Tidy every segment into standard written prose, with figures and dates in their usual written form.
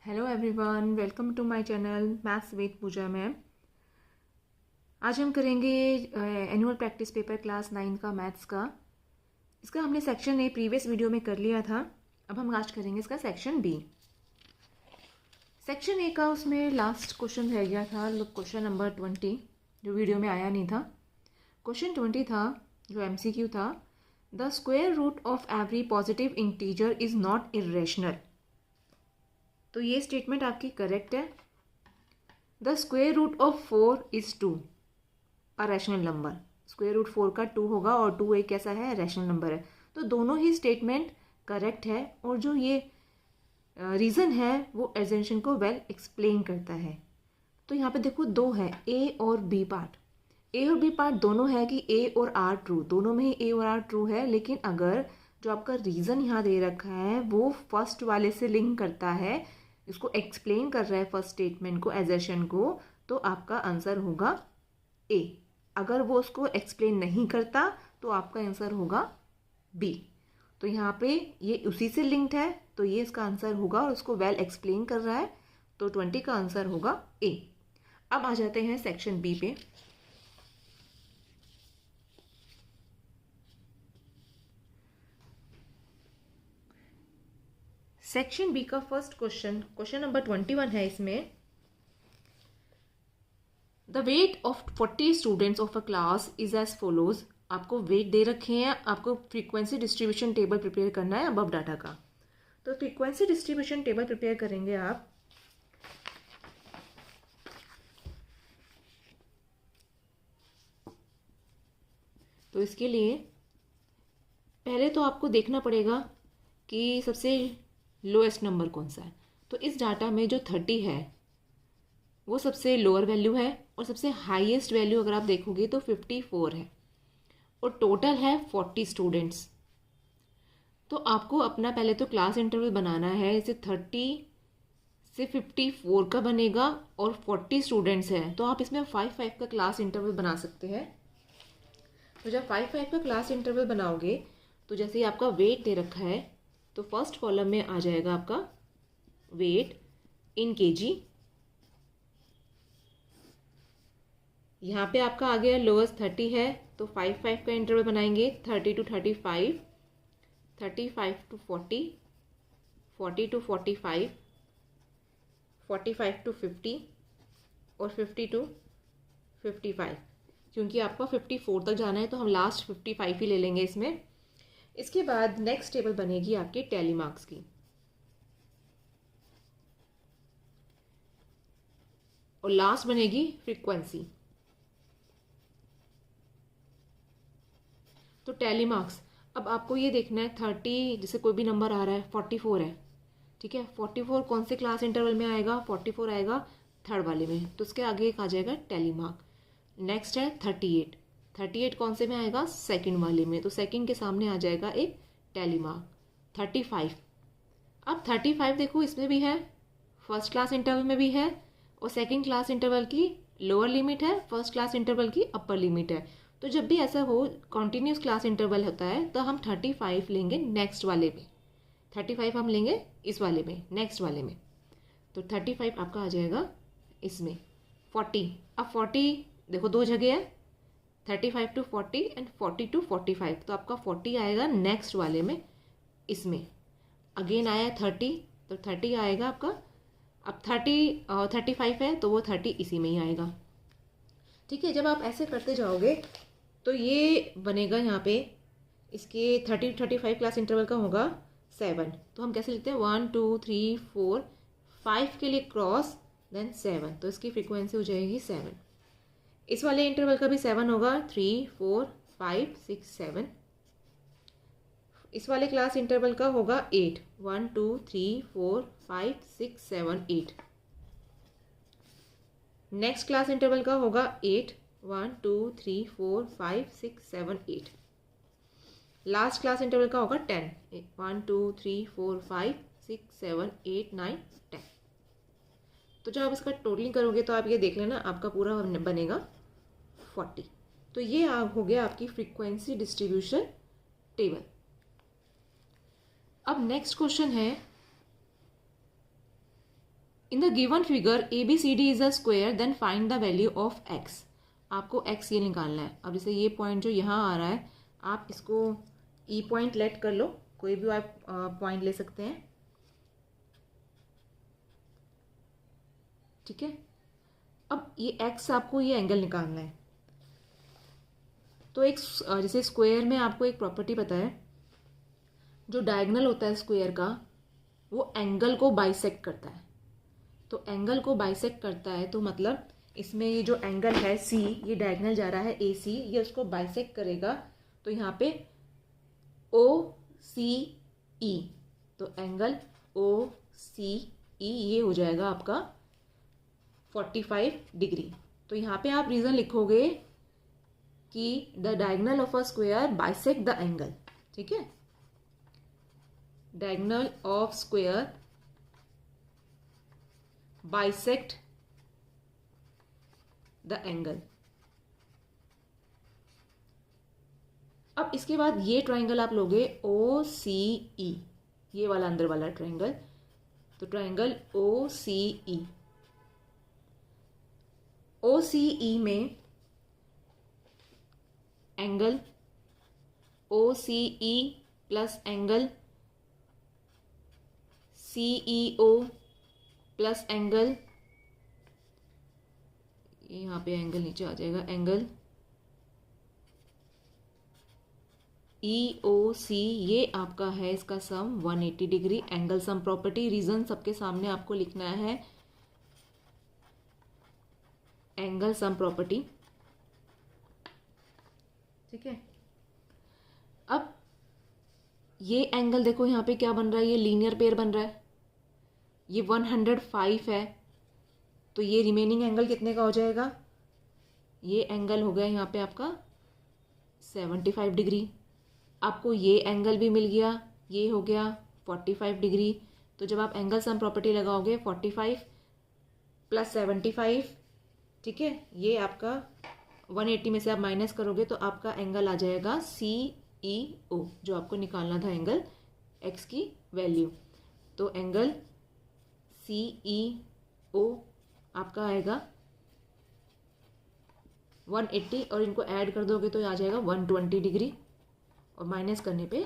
Hello everyone, welcome to my channel maths with Pooja ma'am. आज हम करेंगे एनुअल प्रैक्टिस पेपर क्लास 9 का maths का। इसका हमने सेक्शन ए प्रीवियस वीडियो में कर लिया था। अब हम आज करेंगे इसका सेक्शन बी। सेक्शन ए का उसमें लास्ट क्वेश्चन रह गया था, क्वेश्चन नंबर 20 जो वीडियो में आया नहीं था। क्वेश्चन 20 था जो MCQ था, the square root of every positive integer is not irrational. तो ये स्टेटमेंट आपकी करेक्ट है। The square root of 4 is 2, a rational number. Square root 4 का 2 होगा और 2 एक कैसा है, रैशनल नंबर है। तो दोनों ही स्टेटमेंट करेक्ट है और जो ये रीज़न है वो एजेंशन को वेल एक्सप्लेन करता है। तो यहाँ पे देखो दो है, ए और बी पार्ट। ए और बी पार्ट दोनों है कि ए और आर ट्रू, दोनों में ही ए और आर ट्रू है। लेकिन अगर जो आपका रीज़न यहाँ दे रखा है वो फर्स्ट वाले से लिंक करता है, इसको एक्सप्लेन कर रहा है फर्स्ट स्टेटमेंट को, एजेशन को, तो आपका आंसर होगा ए। अगर वो उसको एक्सप्लेन नहीं करता तो आपका आंसर होगा बी। तो यहाँ पे ये उसी से लिंक्ड है तो ये इसका आंसर होगा और उसको वेल एक्सप्लेन कर रहा है, तो 20 का आंसर होगा ए। अब आ जाते हैं सेक्शन बी पे। सेक्शन बी का फर्स्ट क्वेश्चन, क्वेश्चन नंबर 21 है। इसमें the weight of 40 students of a class is as follows. आपको वेट दे रखे हैं, आपको फ्रीक्वेंसी डिस्ट्रीब्यूशन टेबल प्रिपेयर करना है अबव डाटा का। तो फ्रीक्वेंसी डिस्ट्रीब्यूशन टेबल प्रिपेयर करेंगे आप। तो इसके लिए पहले तो आपको देखना पड़ेगा कि सबसे लोएस्ट नंबर कौन सा है। तो इस डाटा में जो 30 है वो सबसे लोअर वैल्यू है और सबसे हाईएस्ट वैल्यू अगर आप देखोगे तो 54 है और टोटल है 40 स्टूडेंट्स। तो आपको अपना पहले तो क्लास इंटरवल बनाना है। इसे 30 से 54 का बनेगा और 40 स्टूडेंट्स हैं तो आप इसमें 5-5 का क्लास इंटरवल बना सकते हैं। तो जब 5-5 का क्लास इंटरवल बनाओगे तो जैसे ही आपका वेट दे रखा है तो फर्स्ट कॉलम में आ जाएगा आपका वेट इन केजी। यहाँ पे आपका आ गया लोएस्ट 30 है तो 5-5 का इंटरवल बनाएंगे, 30 to 35, 35 to 40, 40 to 45, 45 to 50 और 50 to 55। क्योंकि आपका 54 तक जाना है तो हम लास्ट 55 ही ले लेंगे इसमें। इसके बाद नेक्स्ट टेबल बनेगी आपकी टैली मार्क्स की और लास्ट बनेगी फ्रीक्वेंसी। तो टैली मार्क्स, अब आपको ये देखना है 30, जैसे कोई भी नंबर आ रहा है, 44 है, ठीक है। 44 कौन से क्लास इंटरवल में आएगा, 44 आएगा थर्ड वाले में, तो उसके आगे एक आ जाएगा टैली मार्क। नेक्स्ट है 38, 38 कौन से में आएगा, सेकंड वाले में, तो सेकंड के सामने आ जाएगा एक टैली मार्क। 35, अब 35 देखो इसमें भी है, फर्स्ट क्लास इंटरवल में भी है और सेकंड क्लास इंटरवल की लोअर लिमिट है, फर्स्ट क्लास इंटरवल की अपर लिमिट है। तो जब भी ऐसा हो कॉन्टिन्यूस क्लास इंटरवल होता है तो हम 35 लेंगे नेक्स्ट वाले में, 35 हम लेंगे इस वाले में, नेक्स्ट वाले में। तो 35 आपका आ जाएगा इसमें। 40, अब 40 देखो दो जगह है, 35 to 40 एंड 40 to 45, तो आपका 40 आएगा नेक्स्ट वाले में इसमें। अगेन आया 30 तो 30 आएगा आपका। अब 35 है तो वो 30 इसी में ही आएगा, ठीक है। जब आप ऐसे करते जाओगे तो ये बनेगा यहाँ पे, इसके 30 to 35 क्लास इंटरवल का होगा 7। तो हम कैसे लिखते हैं, 1 2 3 4 5 के लिए क्रॉस देन 7, तो इसकी फ्रीक्वेंसी हो जाएगी 7। इस वाले इंटरवल का भी 7 होगा, 3 4 5 6 7। इस वाले क्लास इंटरवल का होगा 8, 1 2 3 4 5 6 7 8। नेक्स्ट क्लास इंटरवल का होगा 8, 1 2 3 4 5 6 7 8। लास्ट क्लास इंटरवल का होगा 10, 1 2 3 4 5 6 7 8 9 10। तो जब आप इसका टोटलिंग करोगे तो आप ये देख लेना आपका पूरा बनेगा 40। तो ये हो गया आपकी फ्रीक्वेंसी डिस्ट्रीब्यूशन टेबल। अब next question is in the given figure ABCD is a square then find the value of x। आपको x ये निकालना है। अब जैसे ये पॉइंट जो यहाँ आ रहा है, आप इसको E पॉइंट लेट कर लो, कोई भी आप पॉइंट ले सकते हैं, ठीक है। अब ये x आपको ये एंगल निकालना है। तो एक जैसे स्क्वायर में आपको एक प्रॉपर्टी पता है, जो डायगोनल होता है स्क्वायर का वो एंगल को बाइसेक्ट करता है। तो एंगल को बाइसेक्ट करता है तो मतलब इसमें ये जो एंगल है C, ये डायगोनल जा रहा है AC, ये उसको बाइसेक्ट करेगा। तो यहाँ पे OCE, तो एंगल OCE ये हो जाएगा आपका 45 डिग्री। तो यहाँ पे आप रीज़न लिखोगे कि the diagonal of a square bisect the angle, ठीक है। Diagonal of square bisect the angle. अब इसके बाद ये ट्राइंगल आप लोगे OCE, ये वाला अंदर वाला ट्राइंगल, तो ट्राइंगल OCE। OCE में angle OCE plus angle CEO plus angle, यहाँ पे एंगल नीचे आ जाएगा, एंगल EOC, ये आपका है इसका सम 180 डिग्री। एंगल सम प्रॉपर्टी, रीजन सबके सामने आपको लिखना है, एंगल सम प्रॉपर्टी, ठीक है। अब ये एंगल देखो यहाँ पे क्या बन रहा है, ये लीनियर पेयर बन रहा है, ये 105 है, तो ये रिमेनिंग एंगल कितने का हो जाएगा, ये एंगल हो गया यहाँ पे आपका 75 डिग्री। आपको ये एंगल भी मिल गया, ये हो गया 45 डिग्री। तो जब आप एंगल सम प्रॉपर्टी लगाओगे 45 प्लस 75, ठीक है, ये आपका 180 में से आप माइनस करोगे तो आपका एंगल आ जाएगा CEO, जो आपको निकालना था एंगल x की वैल्यू। तो एंगल CEO आपका आएगा 180, और इनको ऐड कर दोगे तो आ जाएगा 120 डिग्री, और माइनस करने पे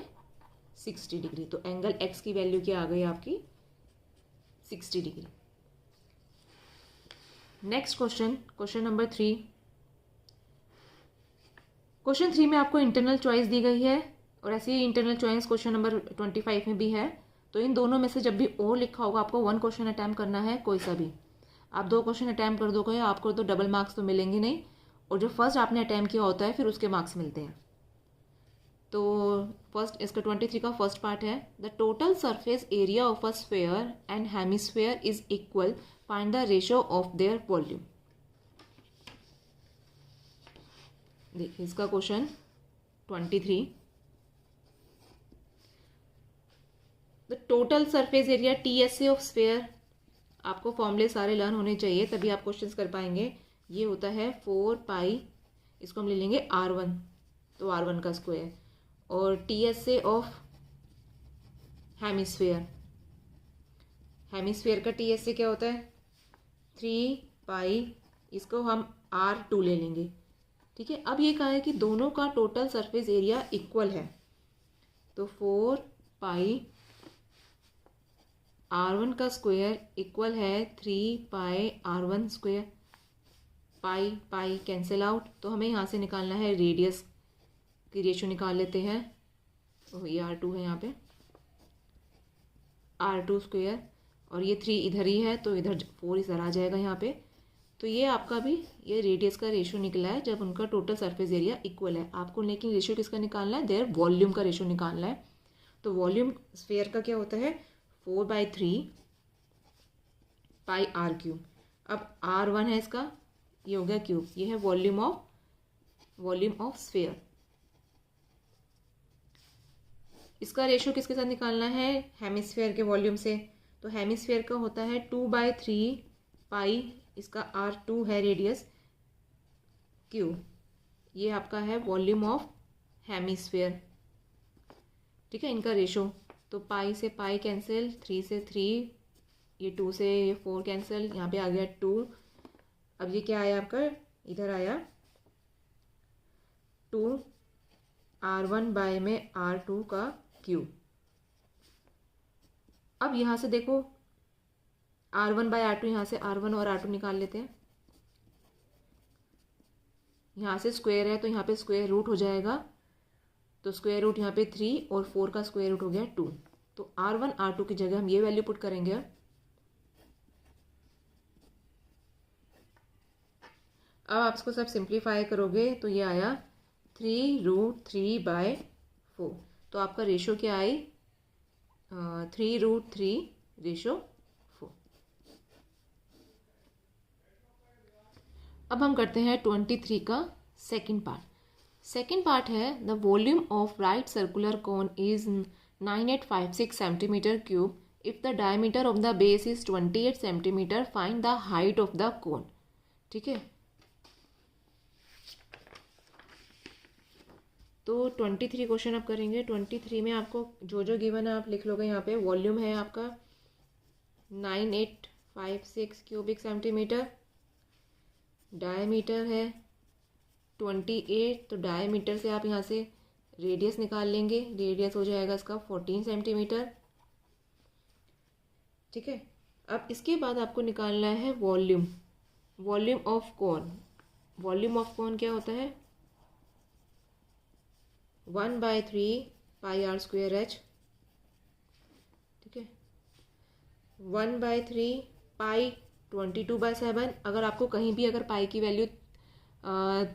60 डिग्री। तो एंगल x की वैल्यू क्या आ गई आपकी, 60 degree. Next question, question number 3। Question 3 में आपको इंटरनल चॉइस दी गई है, और ऐसे ही इंटरनल चॉइस क्वेश्चन नंबर 25 में भी है। तो इन दोनों में से जब भी ओ लिखा होगा आपको 1 क्वेश्चन अटैम्प्ट करना है, कोई सा भी। आप 2 क्वेश्चन अटैम्प्ट कर दोगे आपको तो डबल मार्क्स तो मिलेंगे नहीं, और जो फर्स्ट आपने अटैम्प्ट किया होता है फिर उसके मार्क्स मिलते हैं। तो फर्स्ट इसका 23 का फर्स्ट पार्ट है, the total surface area of a sphere and hemisphere is equal, find the ratio of their volume. देखिए इसका question 23, the total surface area TSA of sphere, आपको फॉर्मूले सारे लर्न होने चाहिए तभी आप क्वेश्चंस कर पाएंगे। ये होता है 4 पाई, इसको हम ले लेंगे R1, तो R1 का स्क्वायर, और TSA ऑफ हेमिस्फेयर, हेमिस्फेयर का TSA क्या होता है 3 पाई, इसको हम R2 ले लेंगे, ठीक है। अब ये कहा है कि दोनों का टोटल सरफेस एरिया इक्वल है, तो 4 पाई R1 का स्क्वायर इक्वल है 3 पाई R1 स्क्वायर, पाई पाई कैंसिल आउट। तो हमें यहाँ से निकालना है रेडियस की रेशियो निकाल लेते हैं, तो ये R2 है यहाँ पे, R2 स्क्वायर, और ये 3 इधर ही है तो इधर 4 इधर आ जाएगा यहाँ पे। तो ये आपका भी ये रेडियस का रेशियो निकला है जब उनका टोटल सरफेस एरिया इक्वल है। आपको लेकिन रेशियो किसका निकालना है, देयर वॉल्यूम का रेशियो निकालना है। तो वॉल्यूम स्फेयर का क्या होता है 4/3 पाई R3। अब R1 है इसका, ये हो गया क्यूब, ये है वॉल्यूम ऑफ स्फेयर। इसका रेशियो किसके साथ निकालना है, हेमिस्फेयर के वॉल्यूम से। तो हेमिस्फेयर का होता है 2/3 पाई, इसका R2 है रेडियस, क्यूब, ये आपका है वॉल्यूम ऑफ हेमिस्फेयर, ठीक है, इनका रेशो। तो पाई से पाई कैंसिल, 3 से 3, ये 2 से ये 4 कैंसिल, यहाँ पे आ गया 2। अब ये क्या आया आपका, इधर आया 2r1 में r2 का क्यूब। अब यहाँ से देखो r1/r2, यहाँ से r1 और r2 निकाल लेते हैं। यहाँ से स्क्वायर है तो यहाँ पे स्क्वायर रूट हो जाएगा, तो स्क्वायर रूट यहाँ पे 3 और 4 का स्क्वायर रूट हो गया 2। तो r1 r2 की जगह हम ये वैल्यू पुट करेंगे। अब आप इसको सब सिंप्लीफाई करोगे तो ये आया 3√3/4। तो आपका रेशो क्या आई, 3√3/4। अब हम करते हैं 23 का सेकंड पार्ट। सेकंड पार्ट है the volume of right circular cone is 9856 centimetre cube if the diameter of the base is 28 centimetre, find the height of the cone. ठीक है, तो 23 क्वेश्चन आप करेंगे। 23 में आपको जो जो गिवन है आप लिख लोगे। यहाँ पे वॉल्यूम है आपका 9856 क्यूबिक सेंटीमीटर, डायमीटर है 28, तो डायमीटर से आप यहाँ से रेडियस निकाल लेंगे, रेडियस हो जाएगा इसका 14 सेंटीमीटर। ठीक है, अब इसके बाद आपको निकालना है volume, volume of cone. Volume of cone क्या होता है, 1/3 πr²h। ठीक है, 1/3 पाई 22/7। अगर आपको कहीं भी अगर पाई की वैल्यू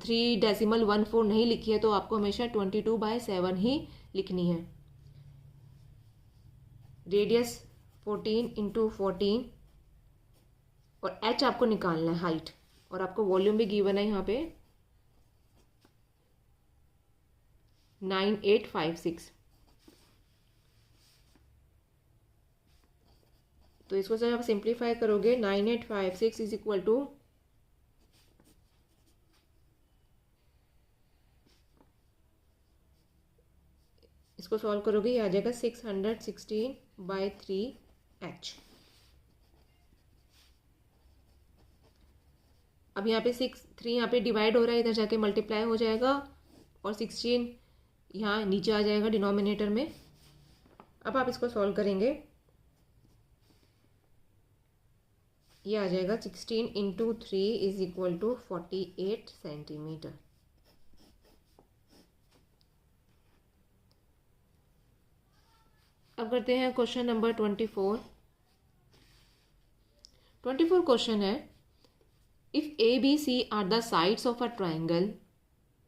3.14 नहीं लिखी है तो आपको हमेशा 22/7 ही लिखनी है। रेडियस 14 × 14 और h आपको निकालना है हाइट, और आपको वॉल्यूम भी गिवन है यहाँ पे 9856। तो इसको जब आप सिंप्लीफाई करोगे 9856 इज इक्वल टू इसको सॉल्व करोगे ये आ जाएगा 616/3h। अब यहाँ पे 3 यहाँ पे डिवाइड हो रहा है, इधर जाके मल्टीप्लाई हो जाएगा और 16 यहाँ नीचे आ जाएगा डिनोमिनेटर में। अब आप इसको सॉल्व करेंगे, ये आ जाएगा 16 × 3 इज इक्वल टू 48 सेंटीमीटर। अब करते हैं क्वेश्चन नंबर 24। 24 क्वेश्चन है, if A B C are the sides of a triangle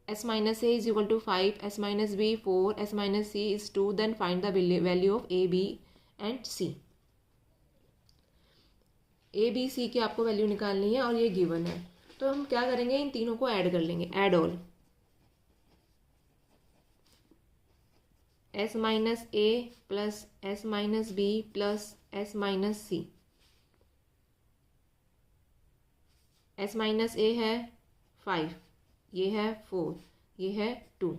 s minus a is equal to 5, s minus b 4, s minus c is 2, then find the value of a, b and c। a b c की आपको value निकालनी है और ये given है, तो हम क्या करेंगे, इन तीनों को ऐड कर लेंगे, add all. s minus a plus s minus b plus s minus c। s minus a है 5, ये है 4, ये है 2।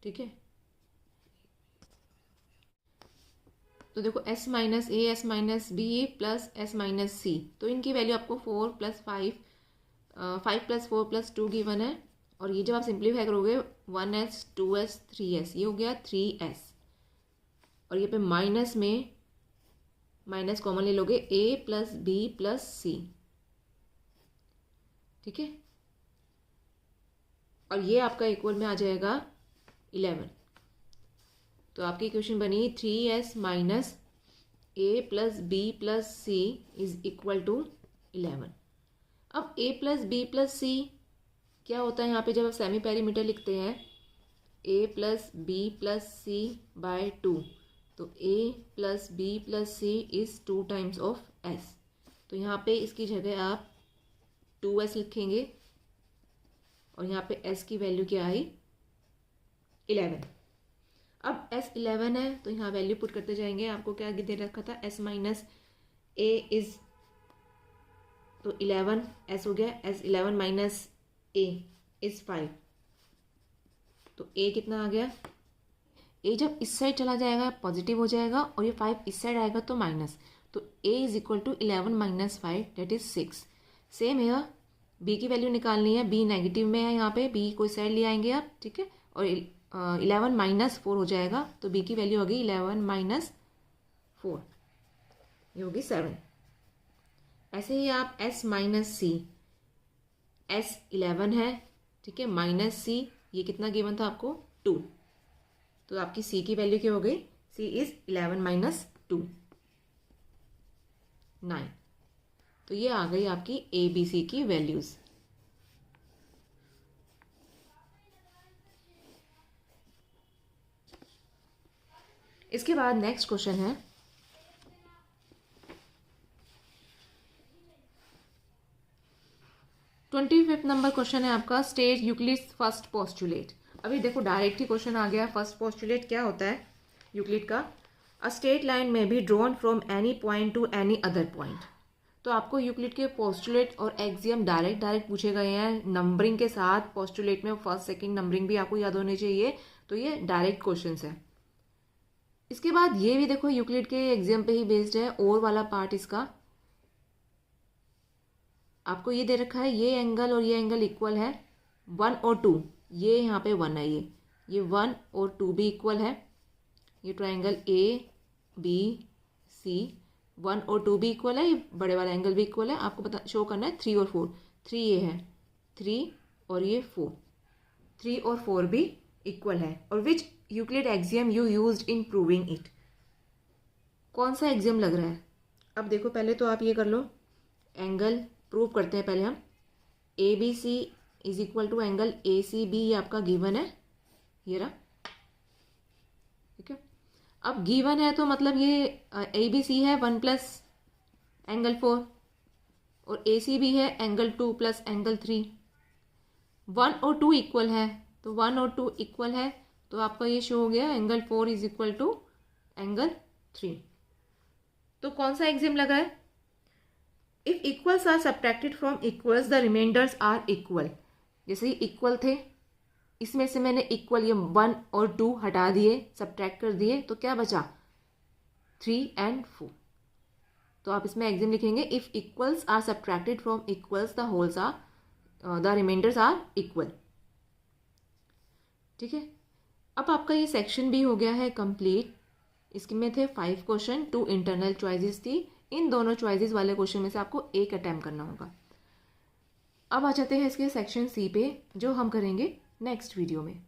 ठीक है, तो देखो s minus A, s minus B plus s minus C, तो इनकी वैल्यू आपको 4 + 5, 5 + 4 + 2 गिवन है। और ये जब आप सिंप्लीफाई करोगे 1s 2s 3s, ये हो गया 3s। और ये पे माइनस में माइनस कॉमन ले लोगे, a + b + c। ठीक है, और ये आपका इक्वल में आ जाएगा 11। तो आपकी इक्वेशन बनी 3s minus a + b + c is equal to 11। अब a + b + c क्या होता है, यहाँ पे जब आप सेमी पेरीमीटर लिखते हैं a + b + c/2, तो a + b + c is 2 times of s। तो यहाँ पे इसकी जगह आप 2s लिखेंगे और यहाँ पे s की वैल्यू क्या आई, 11। अब s 11 है तो यहाँ वैल्यू पुट करते जाएंगे। आपको क्या दे रखा था, s माइनस a इज, तो 11 s हो गया, s 11 माइनस a इज 5, तो a कितना आ गया, ए जब इस साइड चला जाएगा पॉजिटिव हो जाएगा और ये 5 इस साइड आएगा तो माइनस, तो A is equal to 11 minus 5 that is 6। Same है, बी की वैल्यू निकालनी है, बी नेगेटिव में है यहाँ पे, बी कोई साइड ले आएंगे आप, ठीक है, और 11 माइनस 4 हो जाएगा, तो बी की वैल्यू होगी 11 माइनस 4, ये होगी 7। ऐसे ही आप एस माइनस सी, एस 11 है, ठीक है, माइनस सी, ये कितना गिवन था आपको 2, तो आपकी सी की वैल्यू क्या हो गई, सी इज 11 माइनस 2, 9। तो ये आ गई आपकी ए बी सी की वैल्यूज। इसके बाद नेक्स्ट क्वेश्चन है 25 नंबर क्वेश्चन है आपका, स्टेट यूक्लिड्स फर्स्ट पोस्टुलेट। अभी देखो डायरेक्ट ही क्वेश्चन आ गया। फर्स्ट पोस्टुलेट क्या होता है यूक्लिड का, अ स्ट्रेट लाइन में be drawn from any point two any other point. तो आपको यूक्लिड के पोस्टुलेट और एक्सियम डायरेक्ट पूछे गए हैं नंबरिंग के साथ। पोस्टुलेट में फर्स्ट सेकंड नंबरिंग भी आपको याद होनी चाहिए, तो ये डायरेक्ट क्वेश्चंस है। इसके बाद ये भी देखो यूक्लिड के एक्सियम पे ही बेस्ड है, और वाला पार्ट इसका आपको ये दे रखा है, ये एंगल और ये एंगल इक्वल है 1 और 2, ये यहाँ पे 1 है, ये 1 और 2 भी इक्वल है। ये ट्राइंगल ए बी सी 1 और 2 भी इक्वल है, ये बड़े वाला एंगल भी इक्वल है। आपको पता शो करना है 3 और 4, 3 ये है 3 और ये 4, 3 और 4 भी इक्वल है। और which Euclid axiom you used in proving it, कौन सा एक्सियम लग रहा है। अब देखो पहले तो आप ये कर लो, एंगल प्रूव करते हैं पहले हम। A B C is equal to angle A C B, ये आपका गिवन है, ये रहा, ठीक है। अब गिवन है तो मतलब ये ए बी सी है 1 प्लस एंगल 4 और ए सी बी है एंगल 2 प्लस एंगल 3। 1 और 2 इक्वल है, तो 1 और 2 इक्वल है, तो आपका ये शो हो गया angle 4 is equal to angle 3। तो कौन सा एक्सियम लगा है, if equals are subtracted from equals the remainders are equal. जैसे ही इक्वल थे, इसमें से मैंने इक्वल ये 1 और 2 हटा दिए, सब्ट्रैक्ट कर दिए, तो क्या बचा 3 एंड 4। तो आप इसमें एक्सियम लिखेंगे, if equals are subtracted from equals the wholes are the remainders are equal, ठीक है। अब आपका ये सेक्शन भी हो गया है कंप्लीट। इसमें थे 5 क्वेश्चन, 2 इंटरनल चॉइसेस थी। इन दोनों चॉइसेस वाले क्वेश्चन में से आपको एक अटेम्प्ट करना होगा। अब आ जाते हैं इसके सेक्शन सी पे, जो हम करेंगे नेक्स्ट वीडियो में।